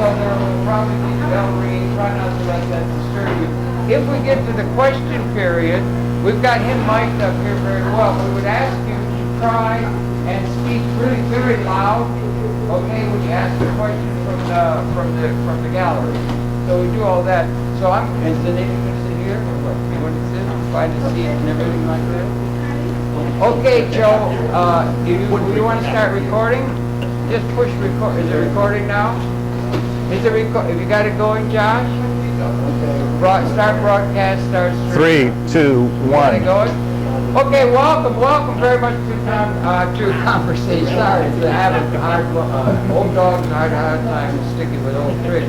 so there will probably be bell ringing. Try not to let that disturb you. If we get to the question period, we've got him mic'd up here very well. We would ask you to try and speak really very loud, okay, when you ask the question from the gallery. So we do all that. So is the native going to sit here, or what? You want to sit, find a seat and everything like that? Okay, Joe. Do you want to start recording? Just push record. Is it recording now? Is it have you got it going, Josh? Okay. Start broadcast. Start. 3, 2, 1. Going? Okay. Welcome very much to conversation. Sorry, it's a habit. Old dogs hard time sticking with old tricks.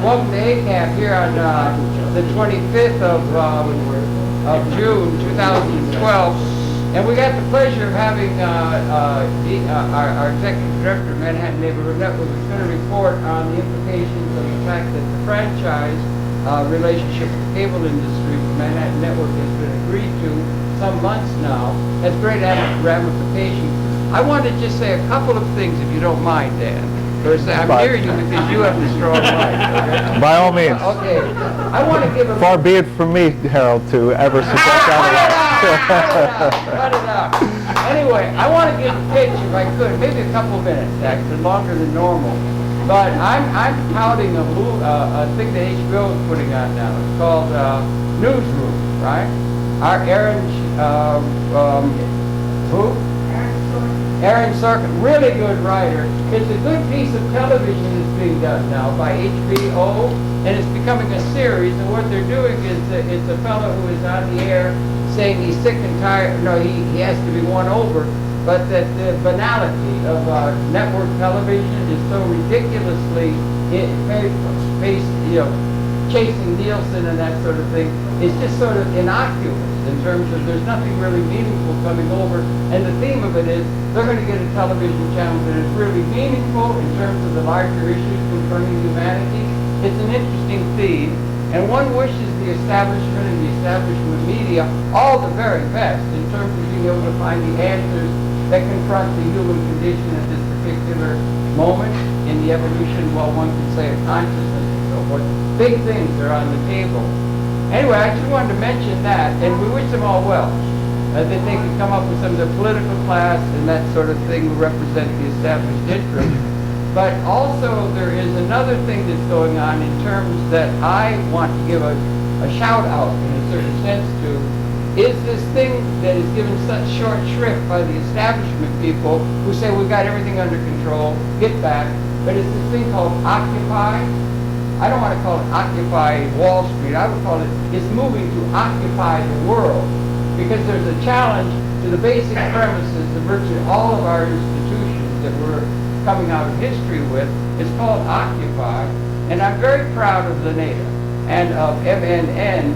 Welcome to ACAP here on the 25th of June 2012. And we got the pleasure of having our Executive Director of Manhattan Neighborhood Network who's going to report on the implications of the fact that the franchise relationship with the cable industry for Manhattan Network has been agreed to some months now. Has great ramifications. I want to just say a couple of things, if you don't mind, Dan. First, I'm near you because you have the strong mic. Okay? By all means. Okay. I want to give a... Far be it from me, Harold, to ever suggest that. Cut it out. Anyway, I want to give a pitch, if I could, maybe a couple of minutes, actually, longer than normal. But I'm touting a thing that HBO is putting on now. It's called Newsroom, right? Our Aaron Sorkin, really good writer. It's a good piece of television that's being done now by HBO, and it's becoming a series. And what they're doing is it's a fellow who is on the air saying he's sick and tired. No, he has to be won over. But that the banality of network television is so ridiculously chasing Nielsen and that sort of thing. It's just sort of innocuous in terms of there's nothing really meaningful coming over. And the theme of it is they're going to get a television channel that is really meaningful in terms of the larger issues confronting humanity. It's an interesting theme. And one wishes the establishment and the establishment media all the very best in terms of being able to find the answers that confront the human condition at this particular moment in the evolution, well, one could say, of consciousness and so forth. Big things are on the table. Anyway, I just wanted to mention that, and we wish them all well. That they can come up with some of their political class and that sort of thing who represent the established interest. But also there is another thing that's going on in terms that I want to give a shout out in a certain sense to, is this thing that is given such short shrift by the establishment people who say we've got everything under control, get back, but it's this thing called Occupy. I don't want to call it Occupy Wall Street. I would call it, it's moving to occupy the world, because there's a challenge to the basic premises of virtually all of our institutions that we're coming out of history with. It's called Occupy, and I'm very proud of the NATO and of MNN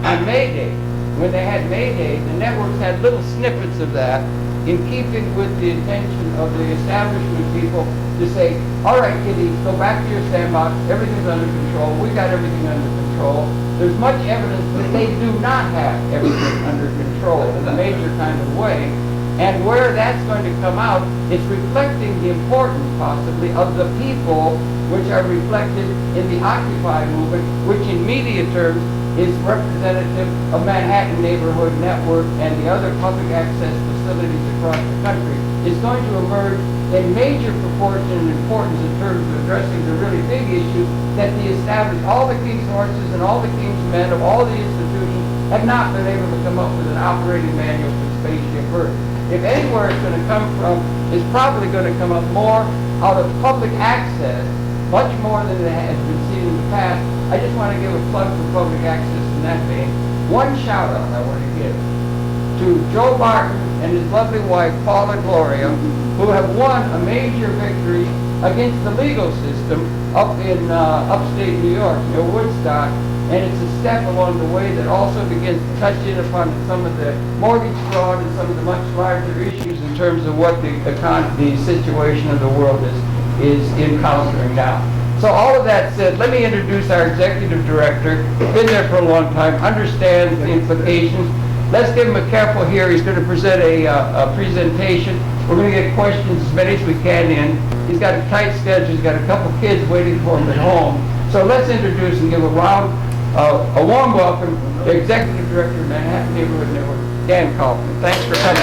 on May Day. When they had May Day, the networks had little snippets of that in keeping with the intention of the establishment people to say, all right, kiddies, go back to your sandbox, everything's under control, we got everything under control. There's much evidence that they do not have everything under control in a major kind of way. And where that's going to come out, it's reflecting the importance, possibly, of the people which are reflected in the Occupy movement, which in media terms is representative of Manhattan Neighborhood Network and the other public access facilities across the country, is going to emerge in major proportion and importance in terms of addressing the really big issue that the established, all the king's horses and all the king's men of all the institutions have not been able to come up with an operating manual for Spaceship Earth. If anywhere it's going to come from, it's probably going to come up more out of public access, much more than it has been seen in the past. I just want to give a plug for public access in that vein. One shout out I want to give to Joe Barton and his lovely wife, Paula Gloria, who have won a major victory against the legal system up in upstate New York, near Woodstock. And it's a step along the way that also begins to touch in upon some of the mortgage fraud and some of the much larger issues in terms of what the situation of the world is encountering now. So all of that said, let me introduce our executive director, been there for a long time, understands the implications. let's give him a careful hear. He's going to present a presentation. We're going to get questions as many as we can in. He's got a tight schedule. He's got a couple kids waiting for him at home. So let's introduce and give a warm welcome to Executive Director of Manhattan Neighborhood Network, Dan Coughlin. Thanks for coming.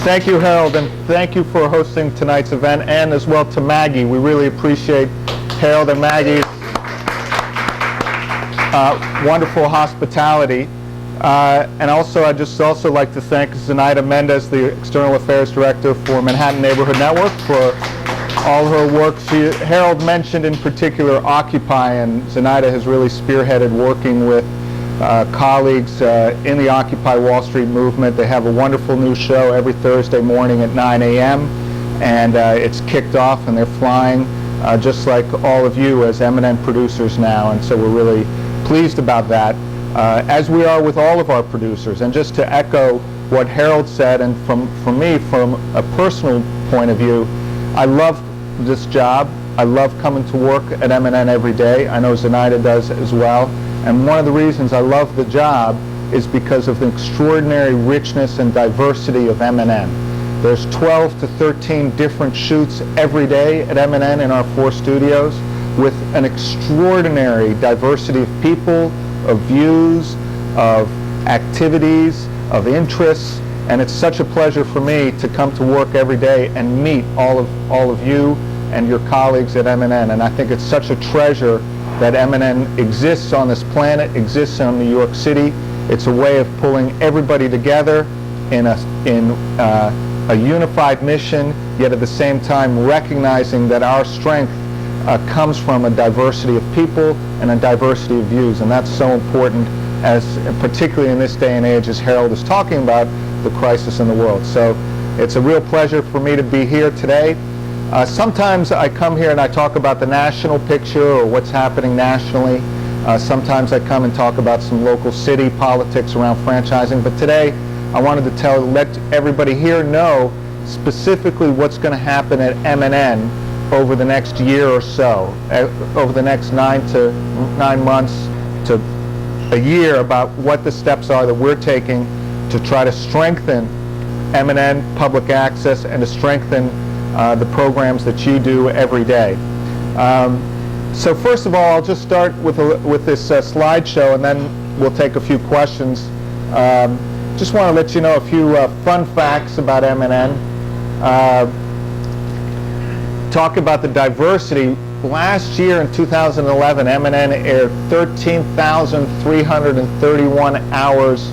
Thank you, Harold, and thank you for hosting tonight's event, and as well to Maggie. We really appreciate Harold and Maggie's wonderful hospitality. And also, I'd just also like to thank Zenaida Mendez, the External Affairs Director for Manhattan Neighborhood Network, for all her work. Harold mentioned in particular Occupy, and Zenaida has really spearheaded working with colleagues in the Occupy Wall Street movement. They have a wonderful new show every Thursday morning at 9 a.m. and it's kicked off, and they're flying just like all of you as eminent producers now, and so we're really pleased about that, as we are with all of our producers. And just to echo what Harold said, and from me, from a personal point of view, I love this job. I love coming to work at MNN every day. I know Zenaida does as well. And one of the reasons I love the job is because of the extraordinary richness and diversity of MNN. There's 12 to 13 different shoots every day at MNN in our 4 studios, with an extraordinary diversity of people, of views, of activities, of interests, and it's such a pleasure for me to come to work every day and meet all of you and your colleagues at MNN. And I think it's such a treasure that MNN exists on this planet, exists in New York City. It's a way of pulling everybody together in a unified mission, yet at the same time recognizing that our strength comes from a diversity of people and a diversity of views, and that's so important, as particularly in this day and age, as Harold is talking about the crisis in the world. So it's a real pleasure for me to be here today. Sometimes I come here and I talk about the national picture or what's happening nationally. Sometimes I come and talk about some local city politics around franchising, but today I wanted to let everybody here know specifically what's going to happen at MNN over the next year or so, over the next 9 months to a year, about what the steps are that we're taking to try to strengthen MNN public access and to strengthen the programs that you do every day. So first of all, I'll just start with this slideshow, and then we'll take a few questions. Just want to let you know a few fun facts about MNN. Talk about the diversity. Last year in 2011, MNN aired 13,331 hours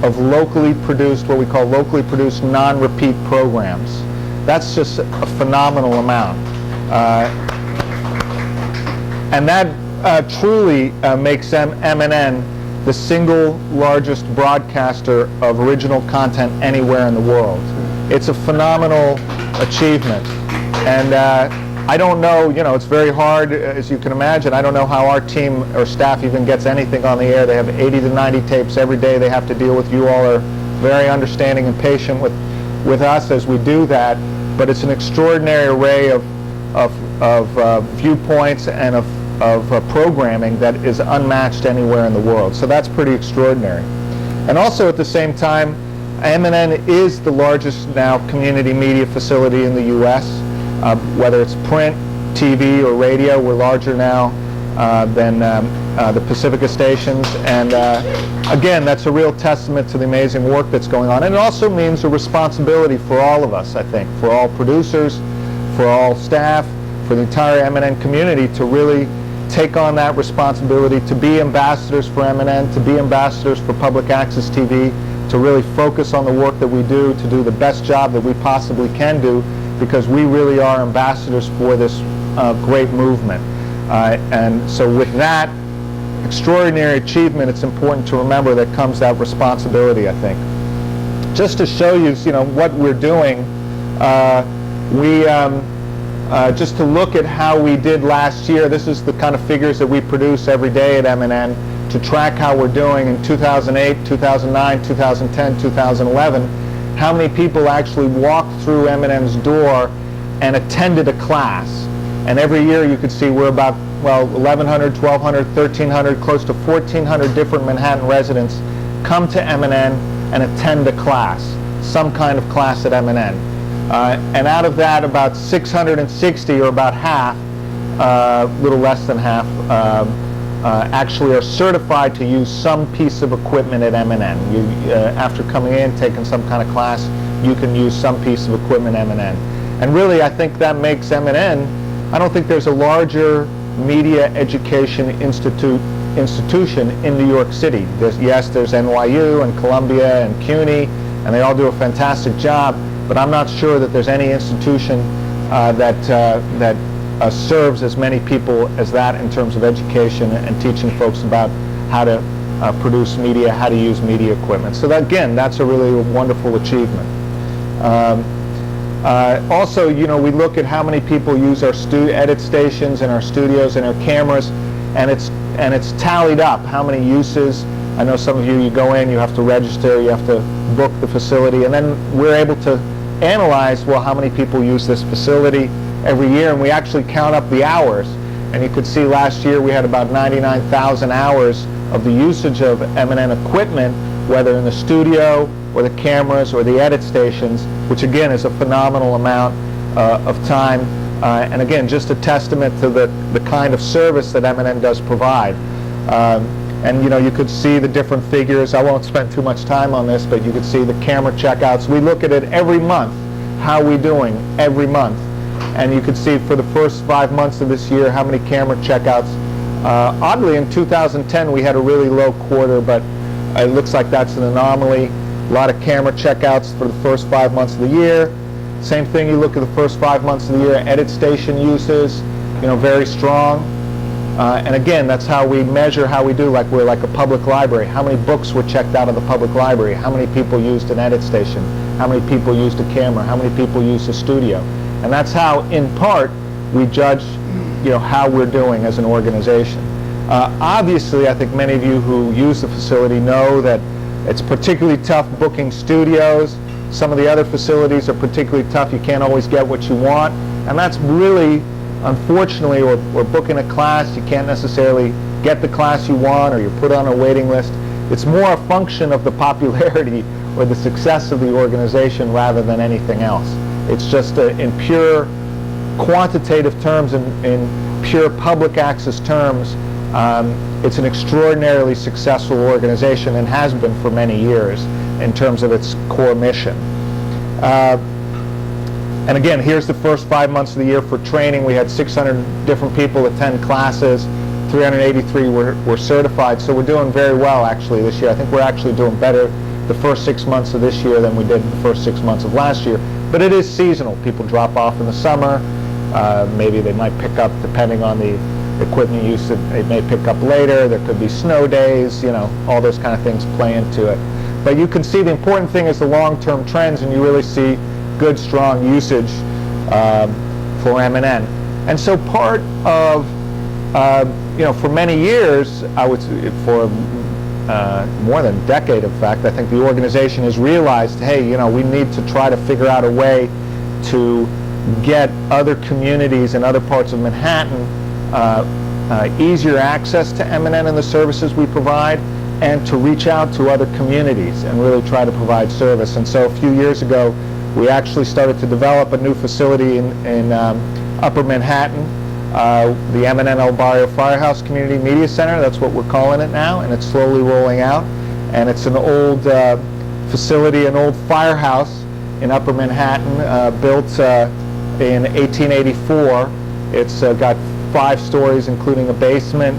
of locally produced, what we call locally produced non-repeat programs. That's just a phenomenal amount. And that truly makes MNN the single largest broadcaster of original content anywhere in the world. It's a phenomenal achievement. And I don't know, it's very hard, as you can imagine. I don't know how our team or staff even gets anything on the air. They have 80 to 90 tapes every day they have to deal with. You all are very understanding and patient with us as we do that. But it's an extraordinary array of viewpoints and of programming that is unmatched anywhere in the world. So that's pretty extraordinary. And also at the same time, MNN is the largest now community media facility in the U.S. Whether it's print, TV, or radio, we're larger now than the Pacifica stations. And again, that's a real testament to the amazing work that's going on. And it also means a responsibility for all of us, I think, for all producers, for all staff, for the entire MNN community, to really take on that responsibility, to be ambassadors for MNN, to be ambassadors for public access TV, to really focus on the work that we do, to do the best job that we possibly can do, because we really are ambassadors for this great movement. And so with that extraordinary achievement, it's important to remember that comes that responsibility, I think. Just to show you, what we're doing, just to look at how we did last year, this is the kind of figures that we produce every day at MNN to track how we're doing in 2008, 2009, 2010, 2011, how many people actually walked through MNN's door and attended a class. And every year you could see we're about, well, 1,100, 1,200, 1,300, close to 1,400 different Manhattan residents come to M&N and attend a class, some kind of class at M&N. And out of that, about 660, or about half, a little less than half, actually are certified to use some piece of equipment at M&N. After coming in, taking some kind of class, you can use some piece of equipment at M&N. And really, I think that makes M&N, I don't think there's a larger media education institution in New York City. Yes, there's NYU and Columbia and CUNY, and they all do a fantastic job, but I'm not sure that there's any institution that serves as many people as that in terms of education and teaching folks about how to produce media, how to use media equipment. So that, again, that's a really wonderful achievement. Also, you know, we look at how many people use our edit stations and our studios and our cameras, and it's tallied up how many uses. I know some of you go in, you have to register, you have to book the facility, and then we're able to analyze, well, how many people use this facility every year, and we actually count up the hours. And you could see last year we had about 99,000 hours of the usage of M&N equipment, whether in the studio or the cameras or the edit stations, which again is a phenomenal amount of time, and again, just a testament to the kind of service that M&N does provide. And you know, you could see the different figures. I won't spend too much time on this, but you could see the camera checkouts. We look at it every month. How are we doing every month? And you could see for the first 5 months of this year how many camera checkouts. Oddly, in 2010 we had a really low quarter, but it looks like that's an anomaly. A lot of camera checkouts for the first 5 months of the year. Same thing, you look at the first 5 months of the year, edit station uses, you know, very strong. And again, that's how we measure how we do, like we're like a public library. How many books were checked out of the public library? How many people used an edit station? How many people used a camera? How many people used a studio? And that's how, in part, we judge, you know, how we're doing as an organization. Obviously, I think many of you who use the facility know that it's particularly tough booking studios. Some of the other facilities are particularly tough. You can't always get what you want. And that's really, unfortunately, or booking a class, you can't necessarily get the class you want, or you're put on a waiting list. It's more a function of the popularity or the success of the organization rather than anything else. It's just in pure quantitative terms, in pure public access terms, it's an extraordinarily successful organization and has been for many years in terms of its core mission. And again, here's the first 5 months of the year for training. We had 600 different people attend classes. 383 were certified. So we're doing very well actually this year. I think we're actually doing better the first 6 months of this year than we did the first 6 months of last year. But it is seasonal. People drop off in the summer. Maybe they might pick up, depending on the equipment use, it may pick up later. There could be snow days, you know, all those kind of things play into it. But you can see the important thing is the long-term trends, and you really see good, strong usage for M&N. And so part of, you know, for many years, I would say for more than a decade, in fact, I think the organization has realized, hey, you know, we need to try to figure out a way to get other communities in other parts of Manhattan easier access to M&N and the services we provide, and to reach out to other communities and really try to provide service. And so a few years ago, we actually started to develop a new facility in Upper Manhattan, the M&N El Barrio Firehouse Community Media Center. That's what we're calling it now, and it's slowly rolling out. And it's an old facility, an old firehouse in Upper Manhattan, built in 1884. It's got 5 stories, including a basement.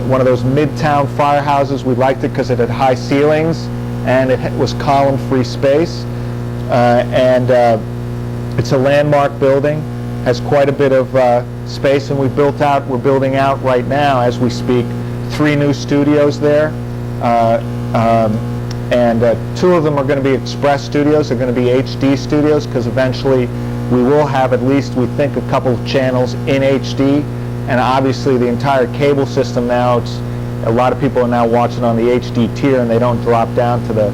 One of those midtown firehouses. We liked it because it had high ceilings and it was column-free space. And it's a landmark building, has quite a bit of space, and we're building out right now as we speak 3 new studios there. And 2 of them are going to be express studios. They're going to be HD studios because eventually we will have at least, we think, a couple of channels in HD. And obviously the entire cable system now, a lot of people are now watching on the HD tier, and they don't drop down to the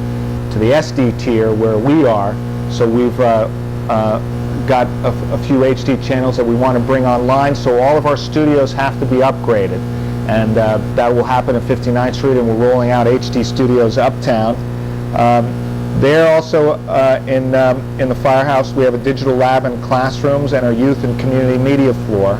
SD tier where we are. So we've got a few HD channels that we want to bring online, so all of our studios have to be upgraded. And that will happen at 59th Street, and we're rolling out HD studios uptown. There also in the firehouse, we have a digital lab and classrooms and our youth and community media floor.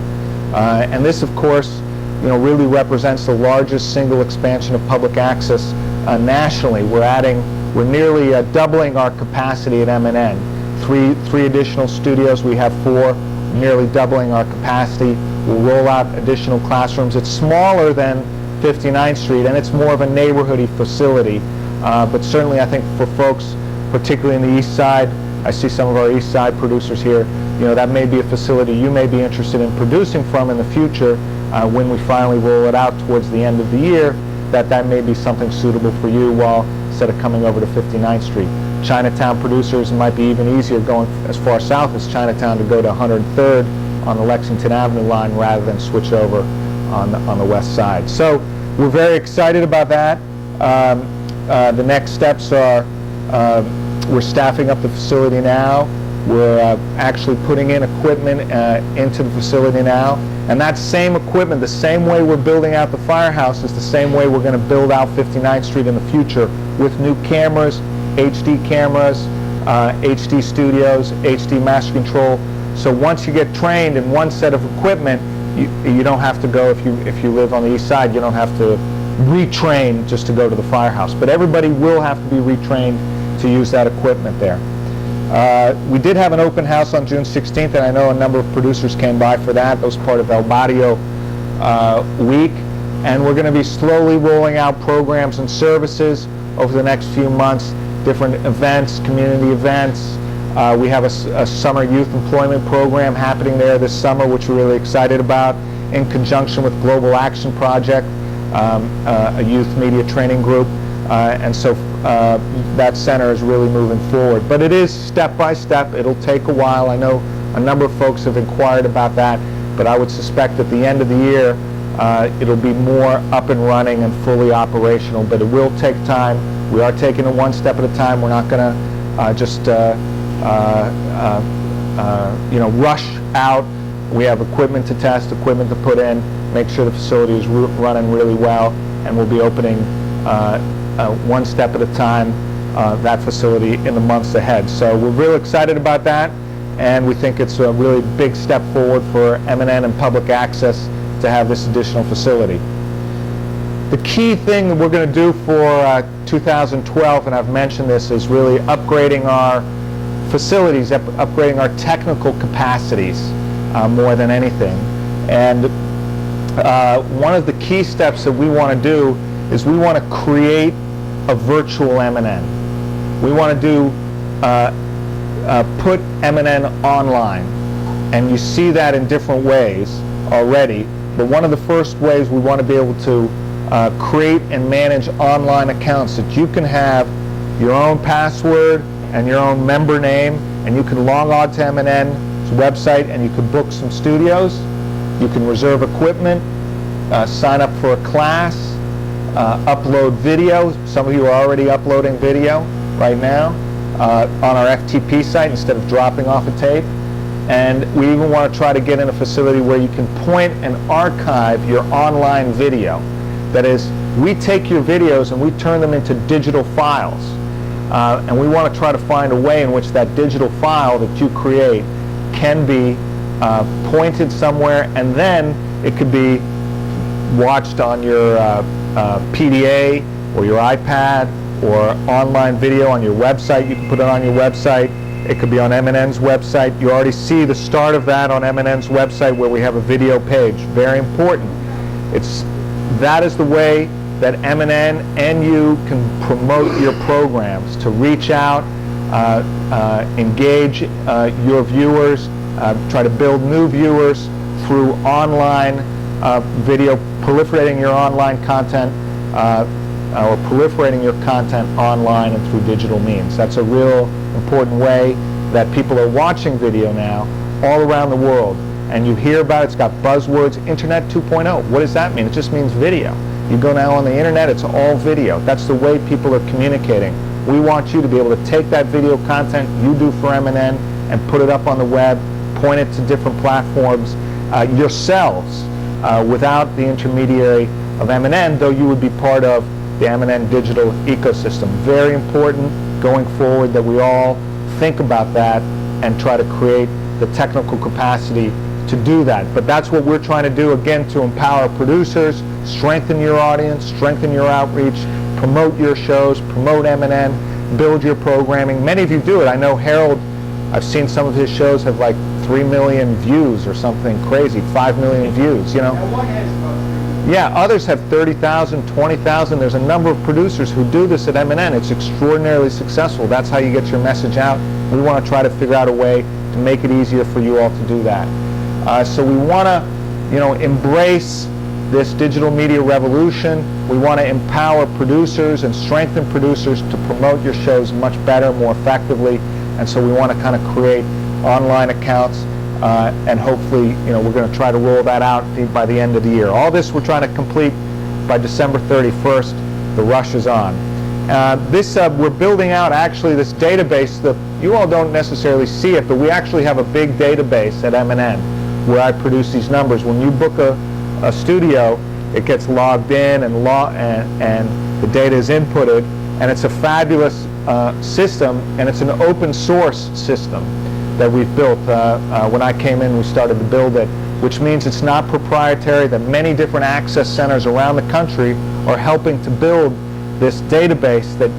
And this, of course, really represents the largest single expansion of public access nationally. We're nearly doubling our capacity at M&N. Three additional studios. We have 4, nearly doubling our capacity. We'll roll out additional classrooms. It's smaller than 59th Street, and it's more of a neighborhoody facility. But certainly, I think for folks, particularly in the East Side, I see some of our East Side producers here, that may be a facility you may be interested in producing from in the future when we finally roll it out towards the end of the year, that may be something suitable for you instead of coming over to 59th Street. Chinatown producers, it might be even easier going as far south as Chinatown to go to 103rd on the Lexington Avenue line rather than switch over on the west side. So we're very excited about that. The next steps are we're staffing up the facility now. We're actually putting in equipment into the facility now. And that same equipment, the same way we're building out the firehouse, is the same way we're going to build out 59th Street in the future with new cameras, HD cameras, HD studios, HD master control. So once you get trained in one set of equipment, you don't have to go, if you live on the East Side, you don't have to retrain just to go to the firehouse. But everybody will have to be retrained to use that equipment there. We did have an open house on June 16th, and I know a number of producers came by for that. That was part of El Barrio Week. And we're going to be slowly rolling out programs and services over the next few months, different events, community events. We have a summer youth employment program happening there this summer, which we're really excited about, in conjunction with Global Action Project, a youth media training group. And so that center is really moving forward. But it is step by step. It'll take a while. I know a number of folks have inquired about that, but I would suspect at the end of the year it'll be more up and running and fully operational, but it will take time. We are taking it one step at a time. We're not going to just rush out. We have equipment to test, equipment to put in, make sure the facility is running really well, and we'll be opening one step at a time that facility in the months ahead. So we're really excited about that, and we think it's a really big step forward for M&N and public access to have this additional facility. The key thing that we're going to do for 2012, and I've mentioned this, is really upgrading our facilities, upgrading our technical capacities more than anything. And one of the key steps that we want to do is we want to create a virtual M&N. We want to do put M&N online, and you see that in different ways already. But one of the first ways we want to be able to create and manage online accounts that you can have your own password and your own member name, and you can log on to M&N's website and you can book some studios, you can reserve equipment, sign up for a class, upload video. Some of you are already uploading video right now on our FTP site instead of dropping off a tape. And we even want to try to get in a facility where you can point and archive your online video. That is, we take your videos and we turn them into digital files. And we want to try to find a way in which that digital file that you create can be pointed somewhere, and then it could be watched on your PDA or your iPad or online video on your website. You can put it on your website. It could be on M&N's website. You already see the start of that on M&N's website where we have a video page. Very important. That is the way that M&N and you can promote your programs, to reach out, engage your viewers, try to build new viewers through online video, proliferating your online content, or proliferating your content online and through digital means. That's a real important way that people are watching video now all around the world. And you hear about it, it's got buzzwords, Internet 2.0. What does that mean? It just means video. You go now on the internet, it's all video. That's the way people are communicating. We want you to be able to take that video content you do for M&N and put it up on the web, point it to different platforms yourselves without the intermediary of M&N, though you would be part of the M&N digital ecosystem. Very important going forward that we all think about that and try to create the technical capacity to do that. But that's what we're trying to do, again, to empower producers, strengthen your audience, strengthen your outreach, promote your shows, promote M&N, build your programming. Many of you do it. I know Harold, I've seen some of his shows have like 3 million views or something crazy, 5 million views, you know. Yeah, others have 30,000, 20,000. There's a number of producers who do this at M&N. It's extraordinarily successful. That's how you get your message out. We want to try to figure out a way to make it easier for you all to do that. So we want to, you know, embrace this digital media revolution. We want to empower producers and strengthen producers to promote your shows much better, more effectively. And so we want to kind of create online accounts, and hopefully, you know, we're going to try to roll that out by the end of the year. All this we're trying to complete by December 31st. The rush is on. We're building out actually this database that you all don't necessarily see it, but we actually have a big database at M&N where I produce these numbers. When you book a studio, it gets logged in and the data is inputted, and it's a fabulous system, and it's an open source system that we've built. When I came in, we started to build it, which means it's not proprietary, that many different access centers around the country are helping to build this database that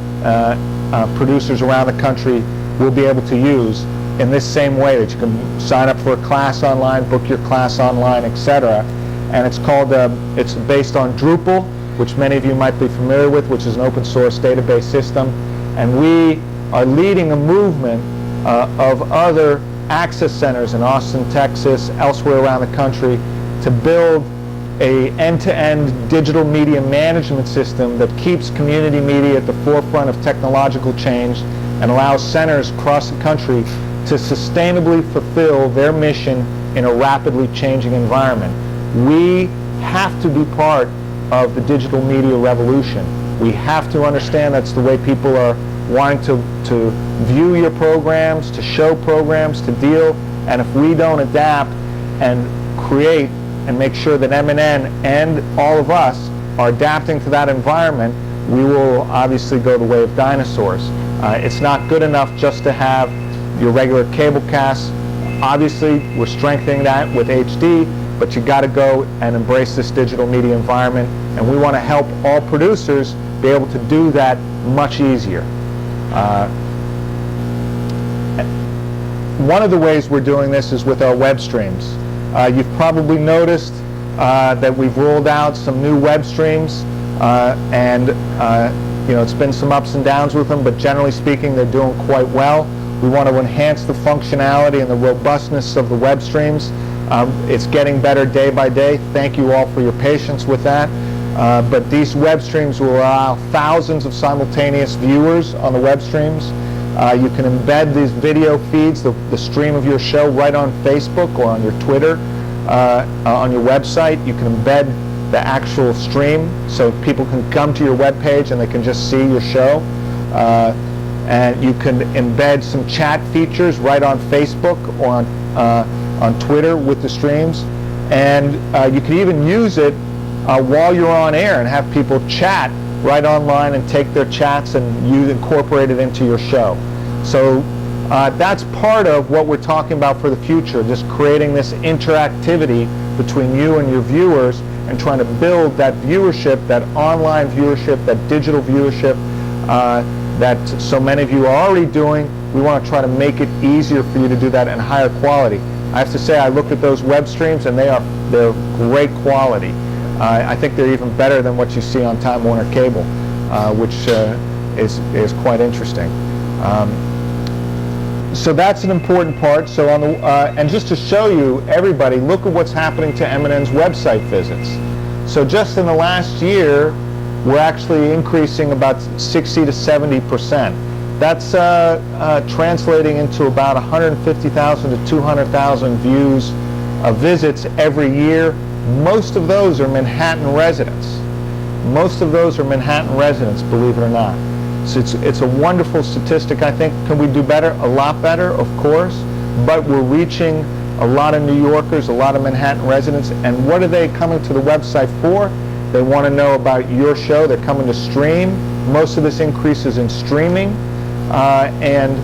producers around the country will be able to use in this same way, that you can sign up for a class online, book your class online, etc. And it's called, it's based on Drupal, which many of you might be familiar with, which is an open source database system. And we are leading a movement of other access centers in Austin, Texas, elsewhere around the country, to build a end-to-end digital media management system that keeps community media at the forefront of technological change and allows centers across the country to sustainably fulfill their mission in a rapidly changing environment. We have to be part of the digital media revolution. We have to understand that's the way people are wanting to view your programs, to show programs, to deal. And if we don't adapt and create and make sure that M&N and all of us are adapting to that environment, we will obviously go the way of dinosaurs. It's not good enough just to have your regular cable casts. Obviously, we're strengthening that with HD, but you got to go and embrace this digital media environment, and we want to help all producers be able to do that much easier. One of the ways we're doing this is with our web streams. You've probably noticed that we've rolled out some new web streams, and you know, it's been some ups and downs with them, but generally speaking, they're doing quite well. We want to enhance the functionality and the robustness of the web streams. It's getting better day by day. Thank you all for your patience with that. But these web streams will allow thousands of simultaneous viewers on the web streams. You can embed these video feeds, the stream of your show, right on Facebook or on your Twitter, on your website. You can embed the actual stream so people can come to your web page and they can just see your show. And you can embed some chat features right on Facebook or on Twitter with the streams. And you can even use it while you're on air and have people chat right online and take their chats and you incorporate it into your show. So that's part of what we're talking about for the future, just creating this interactivity between you and your viewers and trying to build that viewership, that online viewership, that digital viewership that so many of you are already doing. We want to try to make it easier for you to do that and higher quality. I have to say, I looked at those web streams and they're great quality. I think they're even better than what you see on Time Warner Cable, which is quite interesting. So that's an important part. So on the and just to show you, everybody, look at what's happening to M&N's website visits. So just in the last year, we're actually increasing about 60 to 70%. That's translating into about 150,000 to 200,000 views of visits every year. Most of those are Manhattan residents. Most of those are Manhattan residents, believe it or not. So it's a wonderful statistic, I think. Can we do better? A lot better, of course. but we're reaching a lot of New Yorkers, a lot of Manhattan residents, and what are they coming to the website for? They want to know about your show. They're coming to stream. Most of this increase is in streaming, and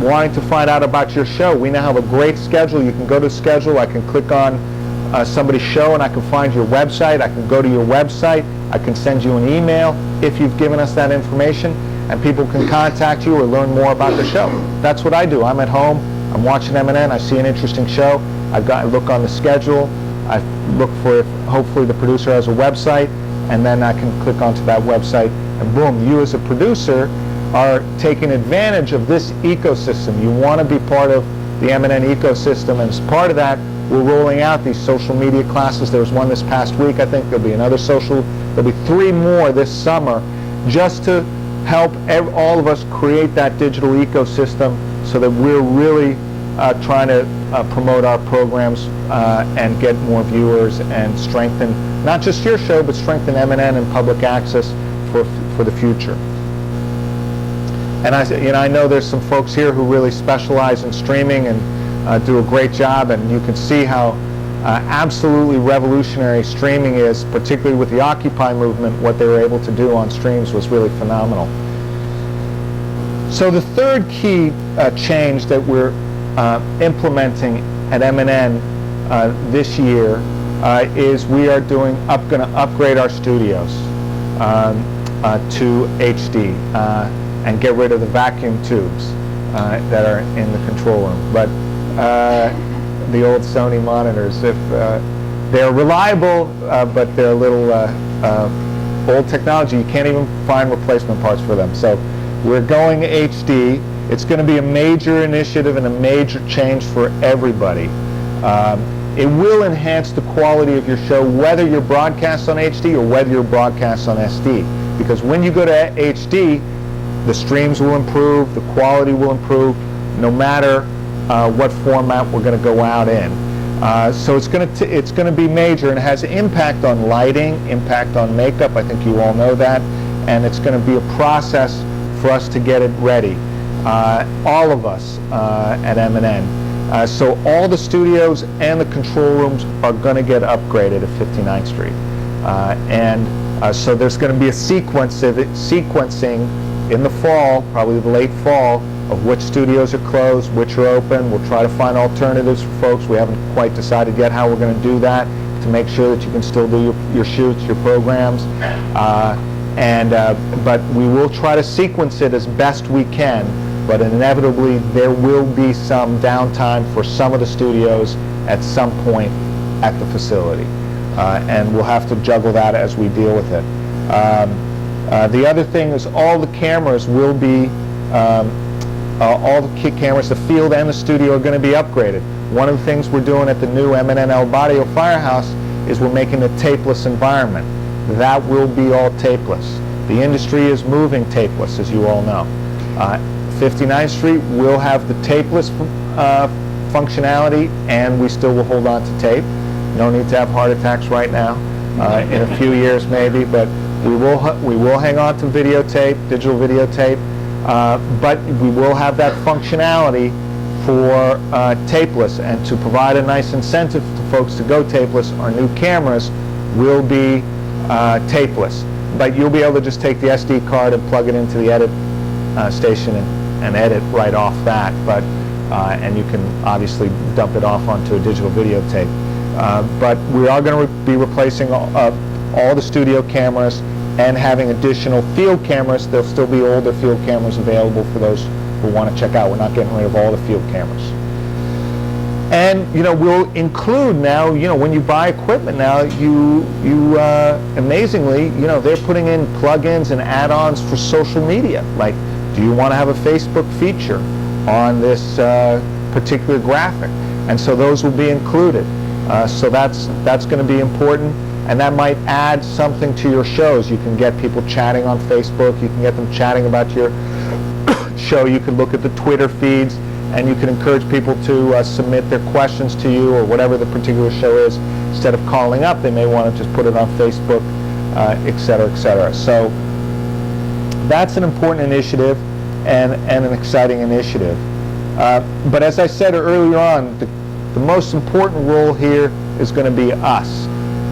wanting to find out about your show. We now have a great schedule. You can go to schedule. I can click on somebody's show and I can find your website. I can go to your website. I can send you an email if you've given us that information, and people can contact you or learn more about the show. That's what I do. I'm at home. I'm watching M&N. I see an interesting show. I look on the schedule. I look for if hopefully the producer has a website, and then I can click onto that website, and boom, you as a producer are taking advantage of this ecosystem. You want to be part of the M&N ecosystem, and as part of that, we're rolling out these social media classes. There was one this past week. I think there'll be another there'll be 3 more this summer, just to help all of us create that digital ecosystem so that we're really trying to promote our programs and get more viewers and strengthen not just your show, but strengthen M&N and public access for the future. And I know there's some folks here who really specialize in streaming and do a great job, and you can see how absolutely revolutionary streaming is, particularly with the Occupy movement. What they were able to do on streams was really phenomenal. So the third key change that we're implementing at M&N this year is we are going to upgrade our studios to HD and get rid of the vacuum tubes that are in the control room. But the old Sony monitors, if they're reliable, but they're a little old technology. You can't even find replacement parts for them. So we're going HD. It's going to be a major initiative and a major change for everybody. It will enhance the quality of your show, whether you're broadcast on HD or whether you're broadcast on SD. Because when you go to HD, the streams will improve, the quality will improve, no matter what format we're going to go out in. So it's going to be major, and it has impact on lighting, impact on makeup. I think you all know that, and it's going to be a process for us to get it ready. All of us at M&N. So all the studios and the control rooms are going to get upgraded at 59th Street. So there's going to be a sequencing in the fall, probably the late fall, of which studios are closed, which are open. We'll try to find alternatives for folks. We haven't quite decided yet how we're going to do that to make sure that you can still do your shoots, your programs. But we will try to sequence it as best we can, but inevitably there will be some downtime for some of the studios at some point at the facility. And we'll have to juggle that as we deal with it. The other thing is all the cameras will be, all the cameras, the field and the studio are going to be upgraded. One of the things we're doing at the new M&N El Barrio Firehouse is we're making a tapeless environment. That will be all tapeless. The industry is moving tapeless, as you all know. 59th Street will have the tapeless functionality, and we still will hold on to tape. No need to have heart attacks right now. In a few years maybe, but we will hang on to videotape, digital videotape, but we will have that functionality for tapeless, and to provide a nice incentive to folks to go tapeless. Our new cameras will be tapeless, but you'll be able to just take the SD card and plug it into the edit station and edit right off that. But and you can obviously dump it off onto a digital videotape. But we are going to be replacing all the studio cameras and having additional field cameras. There'll still be older field cameras available for those who want to check out. We're not getting rid of all the field cameras. And we'll include now, when you buy equipment now, you amazingly, they're putting in plugins and add-ons for social media. Like, do you want to have a Facebook feature on this particular graphic? And so those will be included. So that's going to be important, and that might add something to your shows. You can get people chatting on Facebook. You can get them chatting about your show. You can look at the Twitter feeds, and you can encourage people to submit their questions to you or whatever the particular show is. Instead of calling up, they may want to just put it on Facebook, et cetera, et cetera. So that's an important initiative and an exciting initiative. But as I said earlier on, the most important role here is going to be us.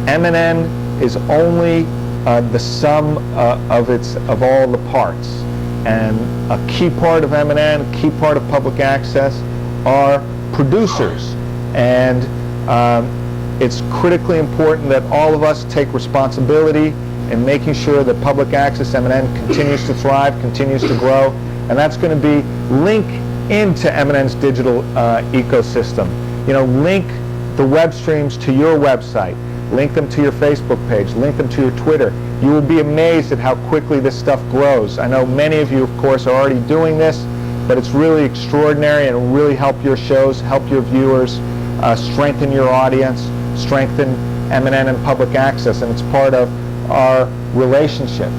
MNN is only the sum of all the parts. And a key part of MNN, a key part of public access are producers. And it's critically important that all of us take responsibility in making sure that public access MNN continues to thrive, continues to grow, and that's going to be link into MNN's digital ecosystem. You know, link the web streams to your website, link them to your Facebook page, link them to your Twitter. You will be amazed at how quickly this stuff grows. I know many of you, of course, are already doing this, but it's really extraordinary and will really help your shows, help your viewers, strengthen your audience, strengthen MNN and public access, and it's part of our relationship.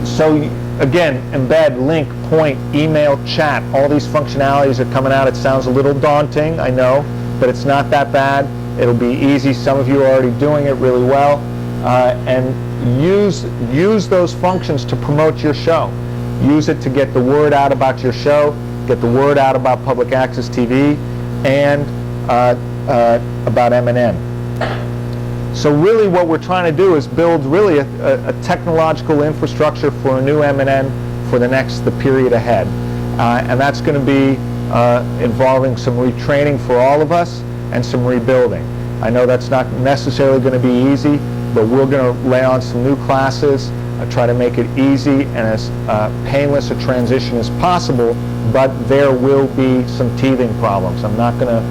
So again, embed, link, point, email, chat, all these functionalities are coming out. It sounds a little daunting, I know, but it's not that bad. It'll be easy. Some of you are already doing it really well. And use those functions to promote your show. Use it to get the word out about your show, get the word out about public access TV, and about MNN. So really what we're trying to do is build really a technological infrastructure for a new MNN for the period ahead. And that's going to be involving some retraining for all of us and some rebuilding. I know that's not necessarily going to be easy, but we're going to lay on some new classes, try to make it easy and as painless a transition as possible, but there will be some teething problems. I'm not going to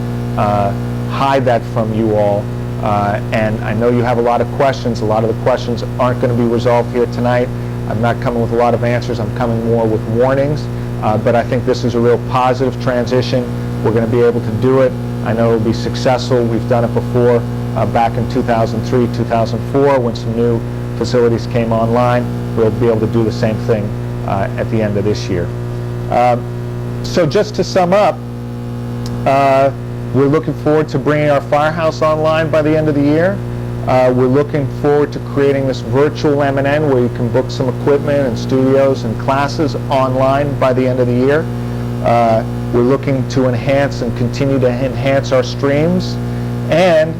hide that from you all. And I know you have a lot of questions. A lot of the questions aren't going to be resolved here tonight. I'm not coming with a lot of answers. I'm coming more with warnings. But I think this is a real positive transition. We're going to be able to do it. I know it'll be successful. We've done it before back in 2003, 2004 when some new facilities came online. We'll be able to do the same thing at the end of this year. So just to sum up, we're looking forward to bringing our firehouse online by the end of the year. We're looking forward to creating this virtual MNN where you can book some equipment and studios and classes online by the end of the year. We're looking to enhance and continue to enhance our streams, and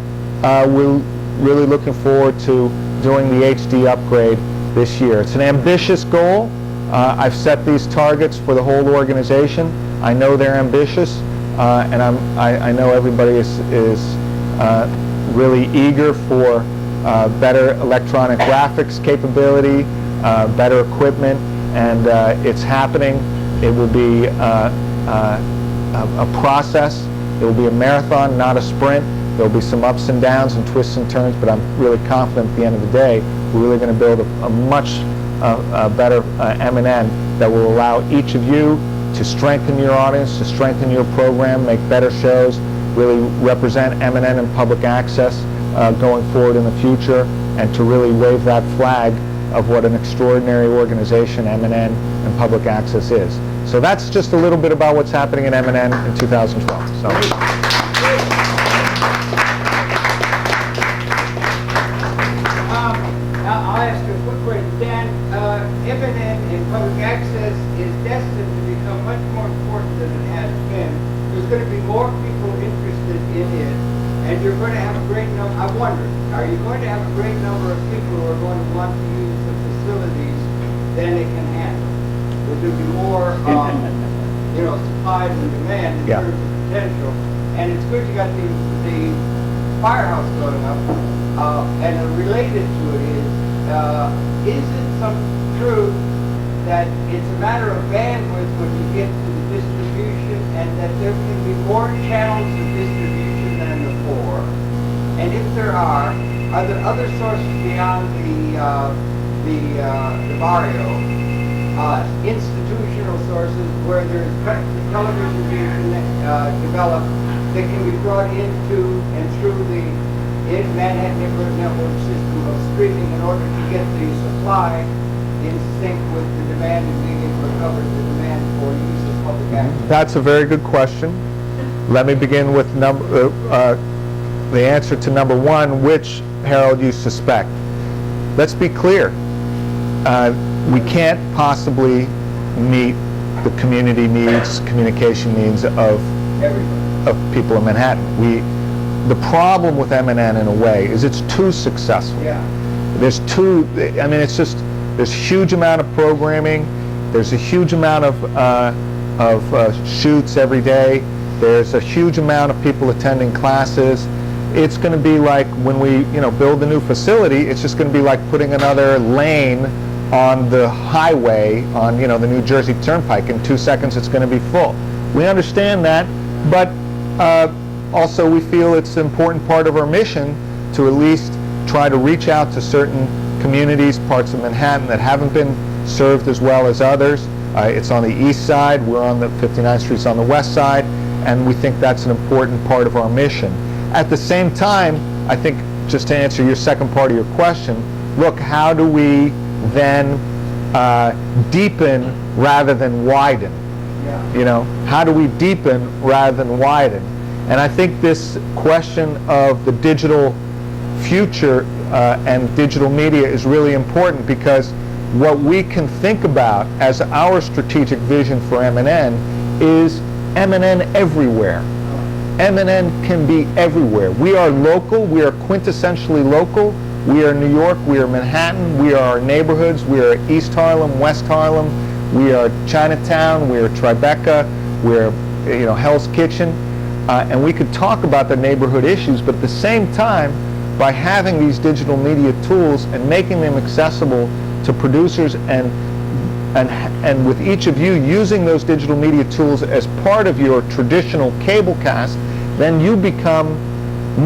we're really looking forward to doing the HD upgrade this year. It's an ambitious goal. I've set these targets for the whole organization. I know they're ambitious, and I know everybody is really eager for better electronic graphics capability, better equipment, and it's happening. It will be a process. It will be a marathon, not a sprint. There will be some ups and downs and twists and turns, but I'm really confident at the end of the day we're really going to build a much better MNN that will allow each of you to strengthen your audience, to strengthen your program, make better shows, really represent MNN and public access going forward in the future, and to really wave that flag of what an extraordinary organization MNN and public access is. So that's just a little bit about what's happening in MNN in 2012. So. I'll ask you a quick question. Dan, MNN and public access is destined to become much more important than it has been. There's going to be more people interested in it, and you're going to have a great number. I wonder, are you going to have a great number of people who are going to want to use the facilities than it can handle? Will there be more, supply and demand in terms of potential? And it's good you got the firehouse going up. And related to it is it some truth that it's a matter of bandwidth when you get to the distribution, and that there can be more channels of distribution than before? And if there are there other sources beyond the barrio, institutional sources where there's television being developed that can be brought into and through the Manhattan Neighborhood Network system of streaming in order to get the supply in sync with the demand and being able to cover the demand for use of public access? That's a very good question. Let me begin with the answer to number one, which, Harold, you suspect. Let's be clear. We can't possibly meet the community needs, communication needs of people in Manhattan. The problem with MNN in a way is it's too successful. Yeah. There's there's huge amount of programming. There's a huge amount of shoots every day. There's a huge amount of people attending classes. It's going to be like when we, build a new facility, it's just going to be like putting another lane on the highway on, the New Jersey Turnpike. In 2 seconds, it's going to be full. We understand that, but also we feel it's an important part of our mission to at least try to reach out to certain communities, parts of Manhattan that haven't been served as well as others. It's on the east side, we're on the 59th Street's on the west side, and we think that's an important part of our mission. At the same time, I think, just to answer your second part of your question, look, how do we then deepen rather than widen? Yeah. How do we deepen rather than widen? And I think this question of the digital future and digital media is really important, because what we can think about as our strategic vision for MNN is MNN everywhere. MNN can be everywhere. We are local, we are quintessentially local. We are New York, we are Manhattan, we are our neighborhoods, we are East Harlem, West Harlem, we are Chinatown, we are Tribeca, we're Hell's Kitchen. And we could talk about the neighborhood issues, but at the same time, by having these digital media tools and making them accessible to producers and with each of you using those digital media tools as part of your traditional cable cast, then you become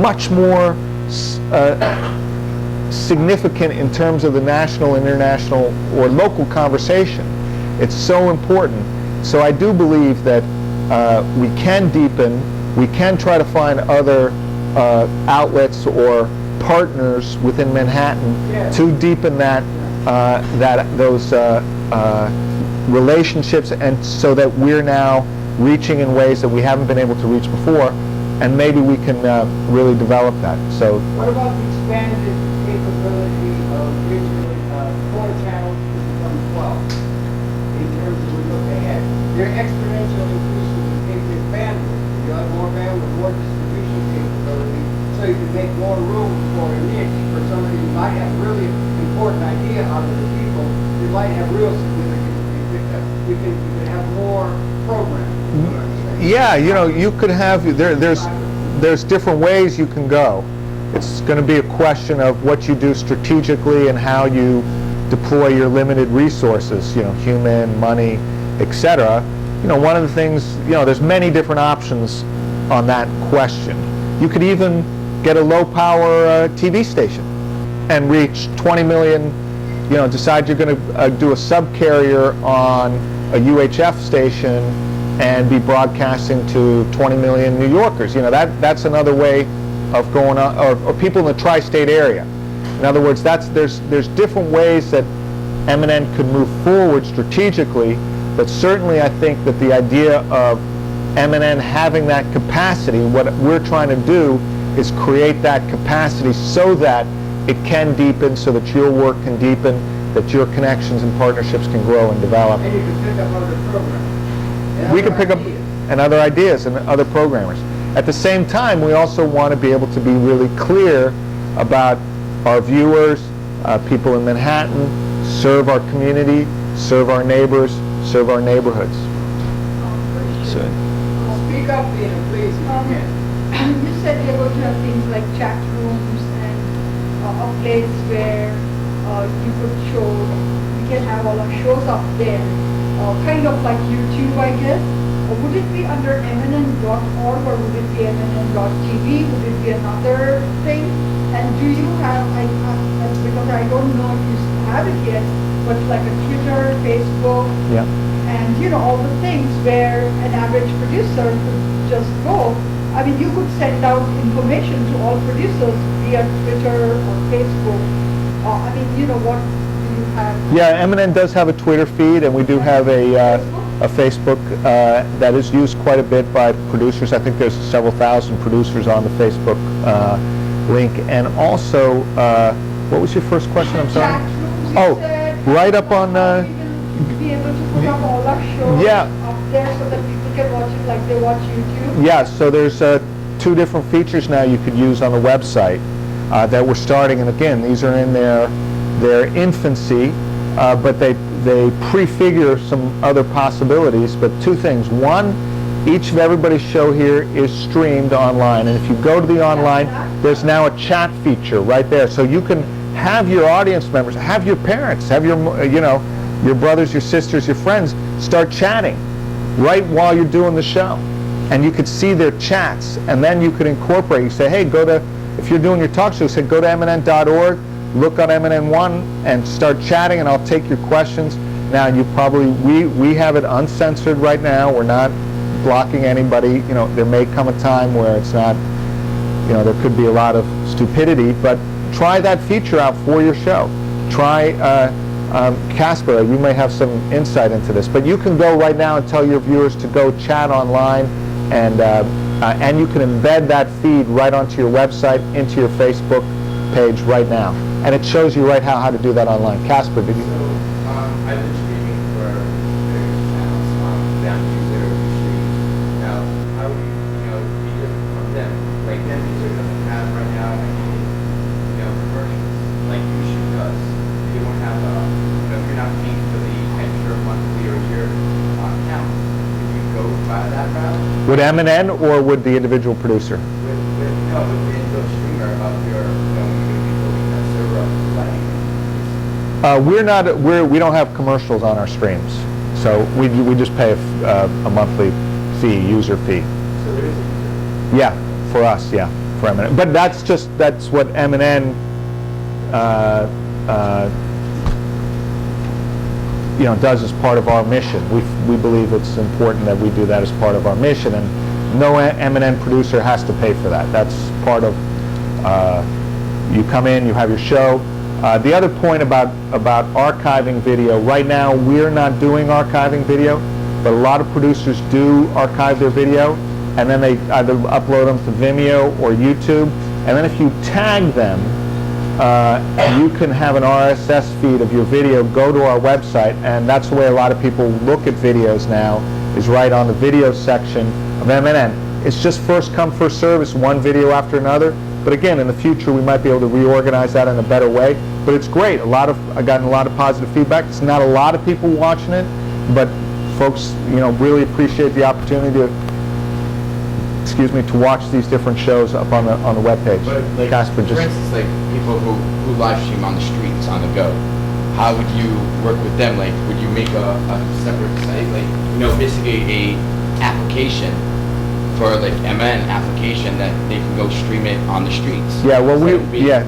much more significant in terms of the national, international, or local conversation. It's so important. So I do believe that we can deepen, we can try to find other outlets or partners within Manhattan to deepen those relationships, and so that we're now reaching in ways that we haven't been able to reach before, and maybe we can really develop that. So, what about the expanded capability of digital 4 channels to become 12? In terms of we look ahead, they're exponential increases in capable bandwidth. You have more bandwidth, more distribution capability, so you can make more room for a niche for somebody who might have really important idea out of the people. You might have real significance. You can have more programs. Yeah, you could have there's different ways you can go. It's going to be a question of what you do strategically and how you deploy your limited resources, human, money, etc. One of the things, there's many different options on that question. You could even get a low-power TV station and reach 20 million, decide you're going to do a subcarrier on a UHF station and be broadcasting to 20 million New Yorkers. That's another way of going on, or people in the tri-state area. In other words, there's different ways that MNN could move forward strategically, but certainly I think that the idea of MNN having that capacity, what we're trying to do is create that capacity so that it can deepen, so that your work can deepen, that your connections and partnerships can grow and develop. And you can pick up other programs. We can pick up and other ideas and other programmers. At the same time, we also want to be able to be really clear about our viewers, people in Manhattan, serve our community, serve our neighbors, serve our neighborhoods. So, Speak up, Dina, please, if you can. You said you're going to have things like chat rooms and a place where you could show, we can have all our shows up there, kind of like YouTube, I guess. Would it be under mnn.org or would it be mnn.tv? Would it be another thing? And do you have, because I don't know if you have it yet, but like a Twitter, Facebook, yeah. and all the things where an average producer could just go. I mean, you could send out information to all producers via Twitter or Facebook. I mean, what do you have? Yeah, MNN does have a Twitter feed, and we do have a Facebook that is used quite a bit by producers. I think there's several thousand producers on the Facebook link. And also, what was your first question? I'm sorry. Chat rooms, Oh, right up on, be able to put up all our shows Yeah. up there so that people can watch it like they watch YouTube? Yeah, so there's 2 different features now you could use on the website that we're starting, and again, these are in their infancy, but they prefigure some other possibilities. But 2 things. One, each of everybody's show here is streamed online, and if you go to the online, there's now a chat feature right there, so you can have your audience members, have your parents, have your your brothers, your sisters, your friends start chatting right while you're doing the show, and you could see their chats, and then you could incorporate. You say, hey, if you're doing your talk show, say go to MNN.org, look on MNN1 and start chatting, and I'll take your questions. Now, we have it uncensored right now. We're not blocking anybody. There may come a time where it's not, there could be a lot of stupidity, but try that feature out for your show. Try, Casper, you may have some insight into this, but you can go right now and tell your viewers to go chat online, and you can embed that feed right onto your website, into your Facebook page right now. And it shows you right how to do that online. Casper, did you? I've been streaming for various channels down to their streams. Now, how would you be different from them? Like, them user doesn't have right now any, commercials like YouTube does. You don't have, if you're not paying for the extra monthly or year account, if you go by that route. Would MNN or would the individual producer? With the individual streamer of your, you're going to be building that server up for lighting. We don't have commercials on our streams, so we just pay a monthly fee, user fee. So there is a Yeah, for us, yeah, for MNN. But that's what MNN does as part of our mission. We believe it's important that we do that as part of our mission, and no MNN producer has to pay for that. That's part of, you come in, you have your show. The other point about archiving video, right now we're not doing archiving video, but a lot of producers do archive their video, and then they either upload them to Vimeo or YouTube, and then if you tag them, you can have an RSS feed of your video go to our website, and that's the way a lot of people look at videos now, is right on the video section of MNN. It's just first come, first serve. It's one video after another. But again, in the future, we might be able to reorganize that in a better way. But it's great. I've gotten a lot of positive feedback. It's not a lot of people watching it, but folks, really appreciate the opportunity to watch these different shows up on the webpage. But like, Casper, for instance, like people who live stream on the streets on the go, how would you work with them? Like, would you make a separate site, like basically a application for like MN application that they can go stream it on the streets? Yeah, well,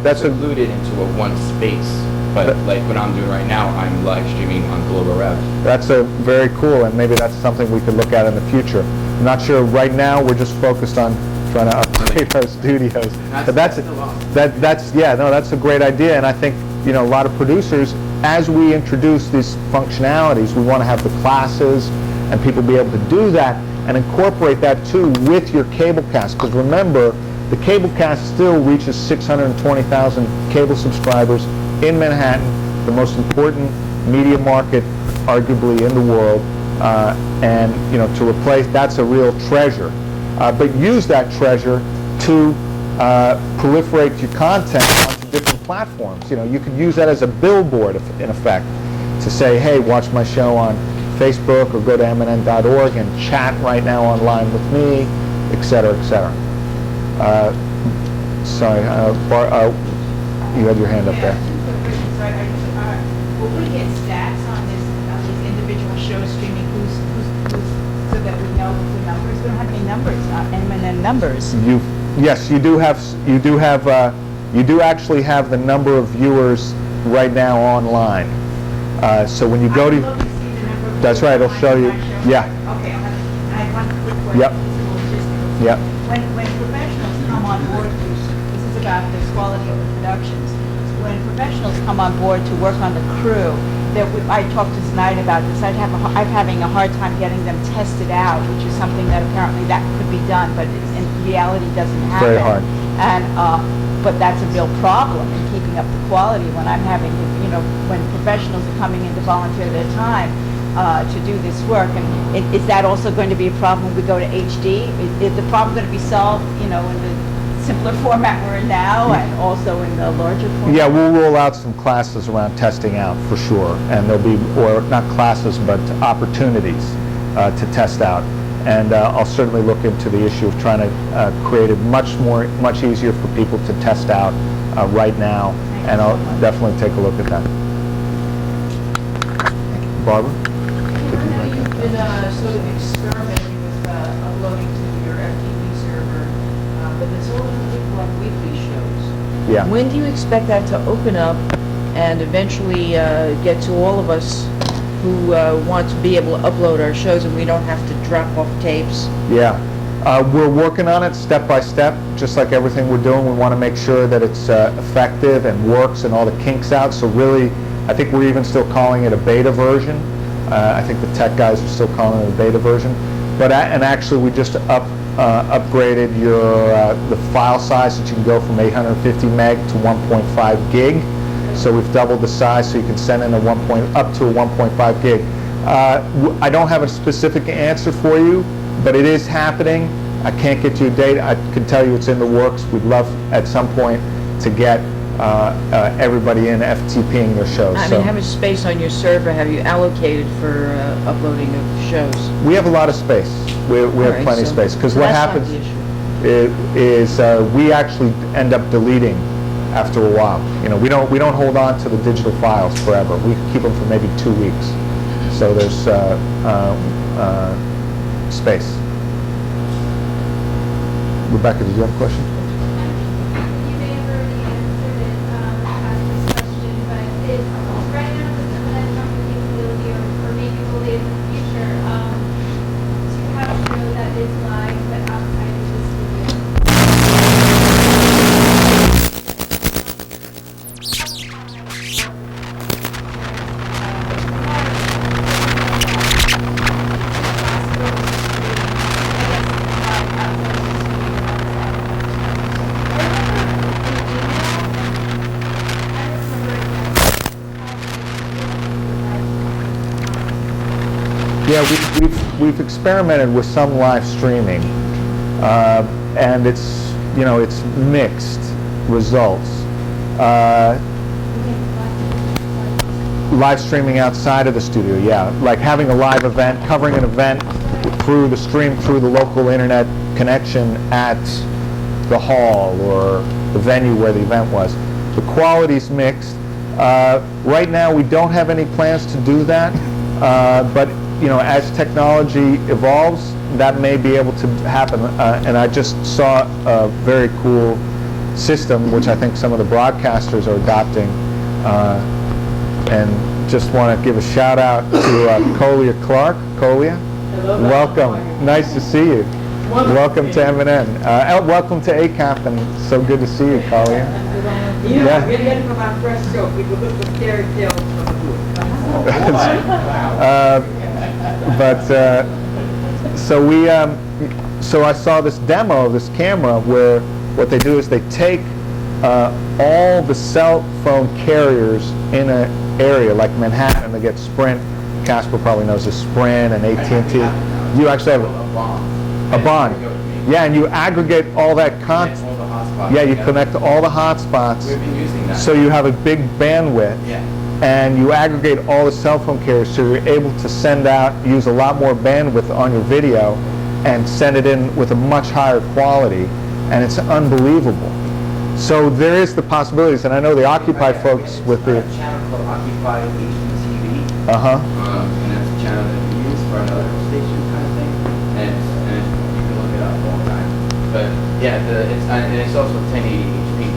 that's included into a one space. But like what I'm doing right now, I'm live streaming on Global Rev. That's very cool, and maybe that's something we could look at in the future. I'm not sure right now. We're just focused on trying to upgrade our studios. But that's a great idea, and I think a lot of producers, as we introduce these functionalities, we want to have the classes and people be able to do that and incorporate that too with your cable cast. Because remember, the cable cast still reaches 620,000 cable subscribers in Manhattan, the most important media market arguably in the world, and to replace, that's a real treasure. But use that treasure to proliferate your content onto different platforms. You could use that as a billboard, in effect, to say, hey, watch my show on Facebook, or go to MNN.org and chat right now online with me, et cetera, et cetera. Sorry, you had your hand up there. Will we get stats on these individual shows streaming? Who's so that we know the numbers? We don't have any numbers, MNN numbers. Yes, you do actually have the number of viewers right now online. So when you go to, that's right, it'll show you. Yeah. Okay, I have one quick question. Yep. Yep. When professionals come on board, this is about the quality of the productions. When professionals come on board to work on the crew, I talked to tonight about this. I'm having a hard time getting them tested out, which is something that apparently that could be done, but in reality doesn't happen. Very hard. And but that's a real problem in keeping up the quality when I'm having, when professionals are coming in to volunteer their time to do this work. And is that also going to be a problem when we go to HD? Is the problem going to be solved, in the simpler format we're in now and also in the larger format? Yeah, we'll roll out some classes around testing out for sure, and there'll be, or not classes, but opportunities to test out. And I'll certainly look into the issue of trying to create it much easier for people to test out right now, and I'll definitely take a look at that. Barbara? I know you've been sort of experimenting with uploading to your FTP server, but it's only for people on weekly shows. Yeah. When do you expect that to open up and eventually get to all of us who want to be able to upload our shows and we don't have to drop off tapes? Yeah. We're working on it step by step, just like everything we're doing. We want to make sure that it's effective and works and all the kinks out. So really, I think we're even still calling it a beta version. I think the tech guys are still calling it a beta version. But and actually, we just upgraded the file size that you can go from 850 meg to 1.5 gig. So we've doubled the size, so you can send in up to a 1.5 gig. I don't have a specific answer for you, but it is happening. I can't get you a date. I can tell you it's in the works. We'd love at some point to get everybody in FTPing their shows. I mean, how much space on your server have you allocated for uploading of shows? We have a lot of space. We have plenty of space. Because what happens is we actually end up deleting after a while. We don't hold on to the digital files forever. We keep them for maybe 2 weeks. So there's space. Rebecca, did you have a question? You may have already answered it, this question, but is right now the limited capability or maybe will in the future to have a show that is live but outside of the studio? Yeah, we've experimented with some live streaming, and it's mixed results. Live streaming outside of the studio, yeah, like having a live event, covering an event through the stream through the local internet connection at the hall or the venue where the event was. The quality's mixed. Right now, we don't have any plans to do that, but as technology evolves, that may be able to happen. And I just saw a very cool system, which I think some of the broadcasters are adopting. And just want to give a shout out to Collier Clark. Collier, welcome. Nice to see you. Welcome to M&N. Welcome to ACAP, and so good to see you, Collier. We're getting from our press show. We could look for fairy tales from the booth. So I saw this demo of this camera where what they do is they take all the cell phone carriers in an area like Manhattan. They get Sprint. Casper probably knows this, Sprint and AT&T. You actually have a bond. Yeah, and you aggregate all that content. Yeah, you connect all the hotspots. We've been using that. So you have a big bandwidth. Yeah. And you aggregate all the cell phone carriers, so you're able to send out, use a lot more bandwidth on your video, and send it in with a much higher quality, and it's unbelievable. So there is the possibilities, and I know the Occupy folks with the... a channel called Occupy HDTV. Uh-huh. And that's a channel that we use for another station kind of thing, and you can look it up all the time. But yeah, it's also 1080 HP.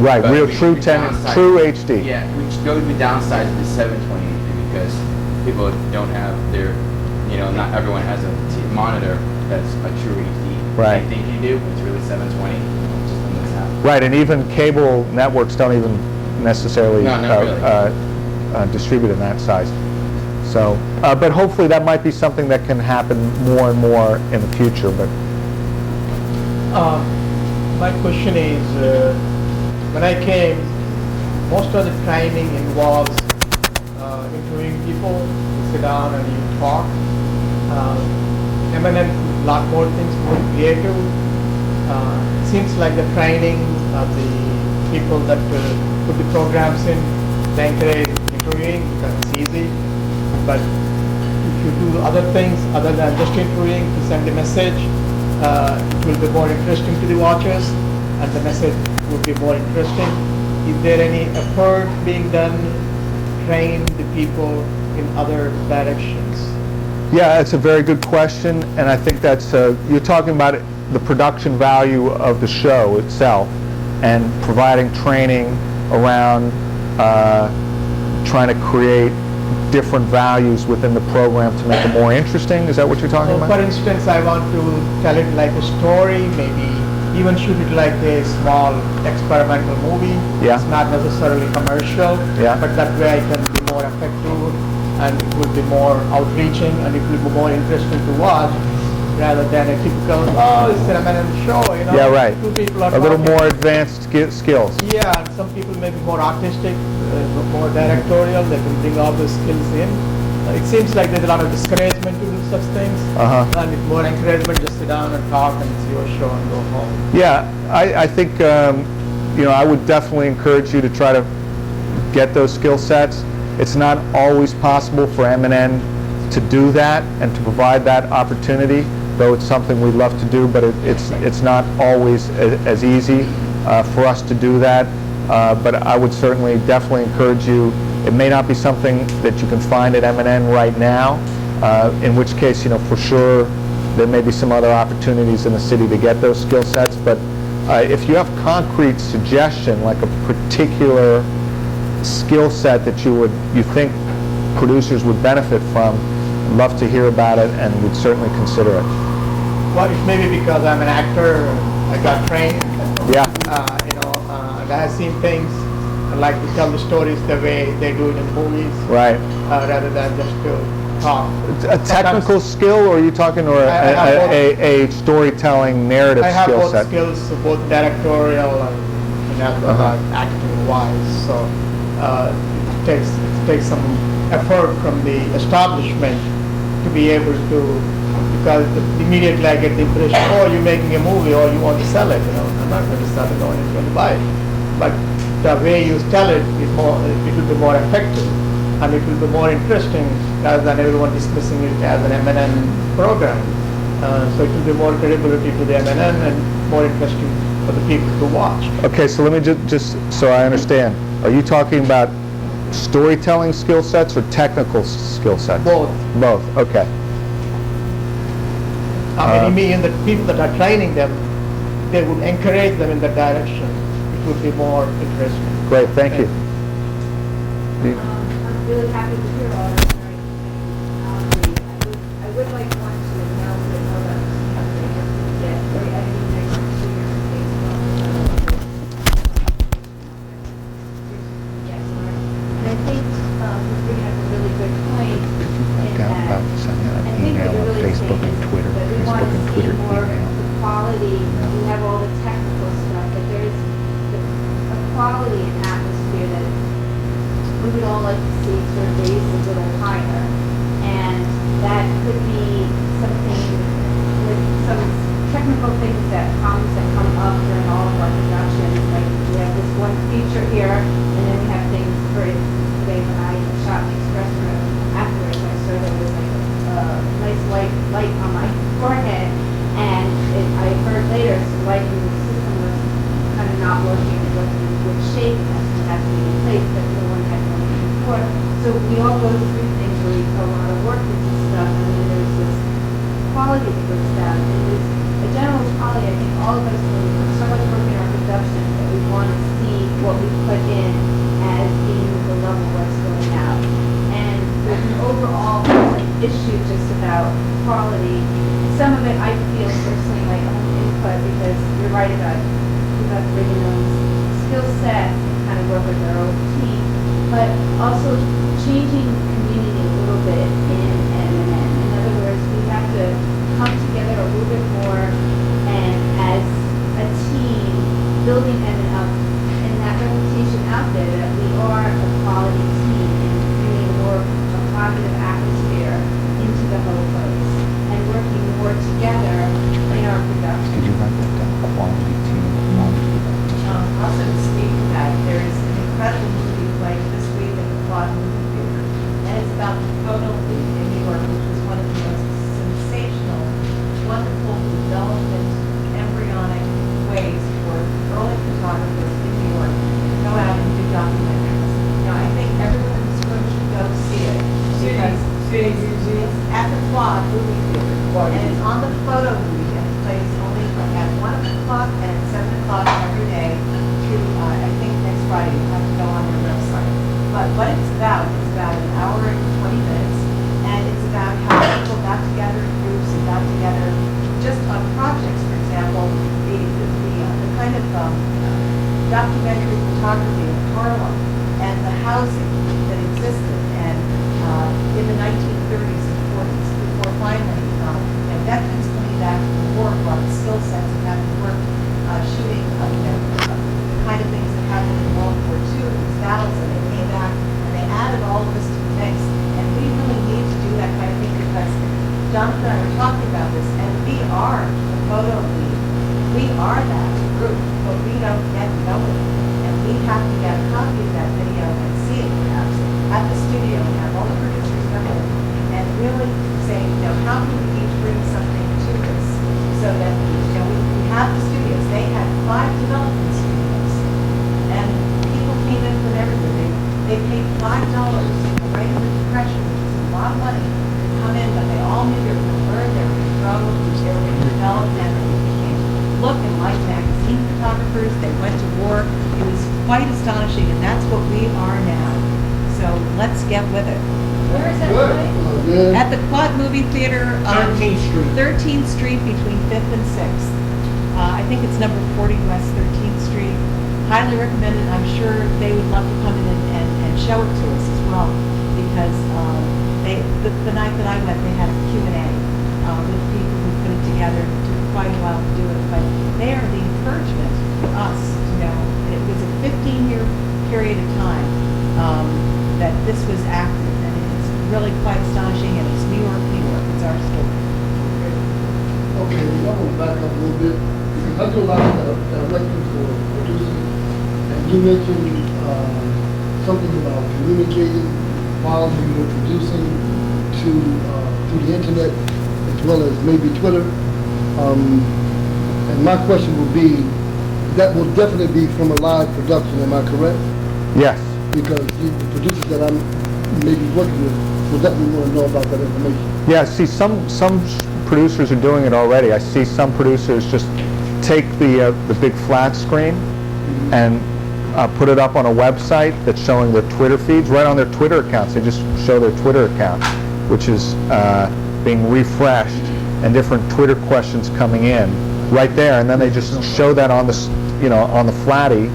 Right, But real we true downsized- true HD. Yeah, we downsized to 720 because people don't have their, not everyone has a monitor that's a true HD. Right. They think you do, but it's really 720. It's just a mishap. Right, and even cable networks don't even necessarily No, not really. distribute in that size. So, but hopefully that might be something that can happen more and more in the future. But My question is, when I came, most of the training involves interviewing people. You sit down and you talk. M&M, a lot more things, more creative. Seems like the training of the people that put the programs in, they encourage interviewing because it's easy. But if you do other things other than just interviewing to send a message, it will be more interesting to the watchers, and the message will be more interesting. Is there any effort being done to train the people in other directions? Yeah, it's a very good question, and I think that's, you're talking about the production value of the show itself and providing training around trying to create different values within the program to make it more interesting. Is that what you're talking For about? instance, I want to tell it like a story, maybe even shoot it like a small experimental movie. Yeah. It's not necessarily commercial, Yeah. but that way I can be more effective and it will be more outreaching and it will be more interesting to watch rather than a typical, oh, it's an M&M show, you know. Yeah, right. Two people are A little talking. more advanced skills. Yeah, and some people may be more artistic, more directorial, they can bring all the skills in. It seems like there's a lot of discouragement to do such things, and it's more encouragement, just sit down and talk and see your show and go home. Yeah, I think, you know, I would definitely encourage you to try to get those skill sets. It's not always possible for M&N to do that and to provide that opportunity, though it's something we'd love to do, but it's not always as easy for us to do that. But I would certainly definitely encourage you. It may not be something that you can find at M&N right now, in which case, you know, for sure there may be some other opportunities in the city to get those skill sets. But if you have concrete suggestion, like a particular skill set that you think producers would benefit from, I'd love to hear about it and would certainly consider it. Well, it may be because I'm an actor, I got trained. Yeah. You know, and I have seen things. I like to tell the stories the way they do it in movies, Right. Rather than just to talk. A technical skill, or are you talking, or I have a storytelling narrative I have skill both set? skills, both directorial and acting wise. So it takes some effort from the establishment to be able to, because immediately I get the impression, oh, you're making a movie, or you want to sell it. You know, I'm not going to sell it, no one is going to buy it. But the way you tell it is more, it will be more effective, and it will be more interesting rather than everyone dismissing it as an M&N program. So it will be more credibility to the M&N and more interesting for the people to watch. Okay, so let me just so I understand. Are you talking about storytelling skill sets or technical skill sets? Both. Both, okay. I mean, the people that are training them, they would encourage them in that direction. It would be more interesting. Great, thank you. I'm really happy to hear all this. I would like one to know that know that yes, very editing next to your Facebook. Yes, and I think you bring up a really good point in that. I think what you're really saying is that we want to see more of the quality. We have all the technical stuff, but there's a quality and atmosphere that we would all like to see sort of raised a little higher. And that could be something with some technical things problems that come up during all of our productions. Like we have this one feature here, and then we have things, for instance, today when I shot the express room, afterwards I saw there was like a nice light on my forehead, and I heard later the lighting system was kind of not working, it wasn't in good shape, and it had to be replaced, but no one had done it before. So we all go through things where we put a lot of work into stuff, and then there's this quality that goes down. And there's a general quality, I think all of us, when we put so much work in our production, that we want to see what we put in as being the level that's going out. And there's an overall issue just about quality. Some of it I feel personally my own input, because you're right about bringing those skill sets and kind of work with our own team, but also changing the community a little bit in M&M. In other words, we have to come together a little bit more and as a team building M&M up in that projects, for example, the kind of documentary photography of Harlem and the housing that existed and in the 1930s and 40s before finally veterans coming back from the war brought the skill sets of having worked shooting the kind of things that happened in World War II, these battles, and they came back and they added all of this to the mix. And we really need to do that kind of thing because Jonathan and I were talking about this, and we are the photo lead. We are that group, but we don't yet know it. And we have to get a copy of that video and see it perhaps at the studio and have all the producers come in and really say, how can we each bring something to this so that, we have the studios. They had 5 development studios. And people came in from everywhere. They paid $5 right in the Depression, which is a lot of money, to come in, but they all knew they were going to learn, they were going to grow, they were going to develop, and they became look and like magazine photographers. They went to war. It was quite astonishing, and that's what we are now. So let's get with it. Where is that going? At the Quad Movie Theater on 13th Street between 5th and 6th. I think it's number 40 West 13th Street. Highly recommended. I'm sure they would love to come in and show it to us as well because the night that I went, they had a Q&A with people who put it together. It took quite a while to do it, but they are the encouragement for us to know that it was a 15-year period of time that this was active, and it's really quite astonishing, and it's New York, New York. It's our story. Okay, I want to back up a little bit, because I do a lot of directing for producing, and you mentioned something about communicating while you were producing to through the internet, as well as maybe Twitter. And my question would be, that will definitely be from a live production, am I correct? Yes. Because the producers that I'm maybe working with will definitely want to know about that information. Yeah, see, some producers are doing it already. I see some producers just take the big flat screen and put it up on a website that's showing their Twitter feeds, right on their Twitter accounts. They just show their Twitter account, which is being refreshed, and different Twitter questions coming in right there, and then they just show that on the on the flatty,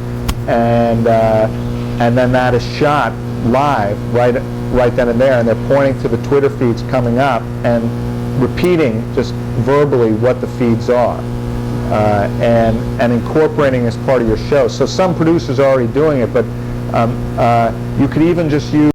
and then that is shot live right then and there, and they're pointing to the Twitter feeds coming up and repeating just verbally what the feeds are, and incorporating as part of your show. So some producers are already doing it, but you could even just use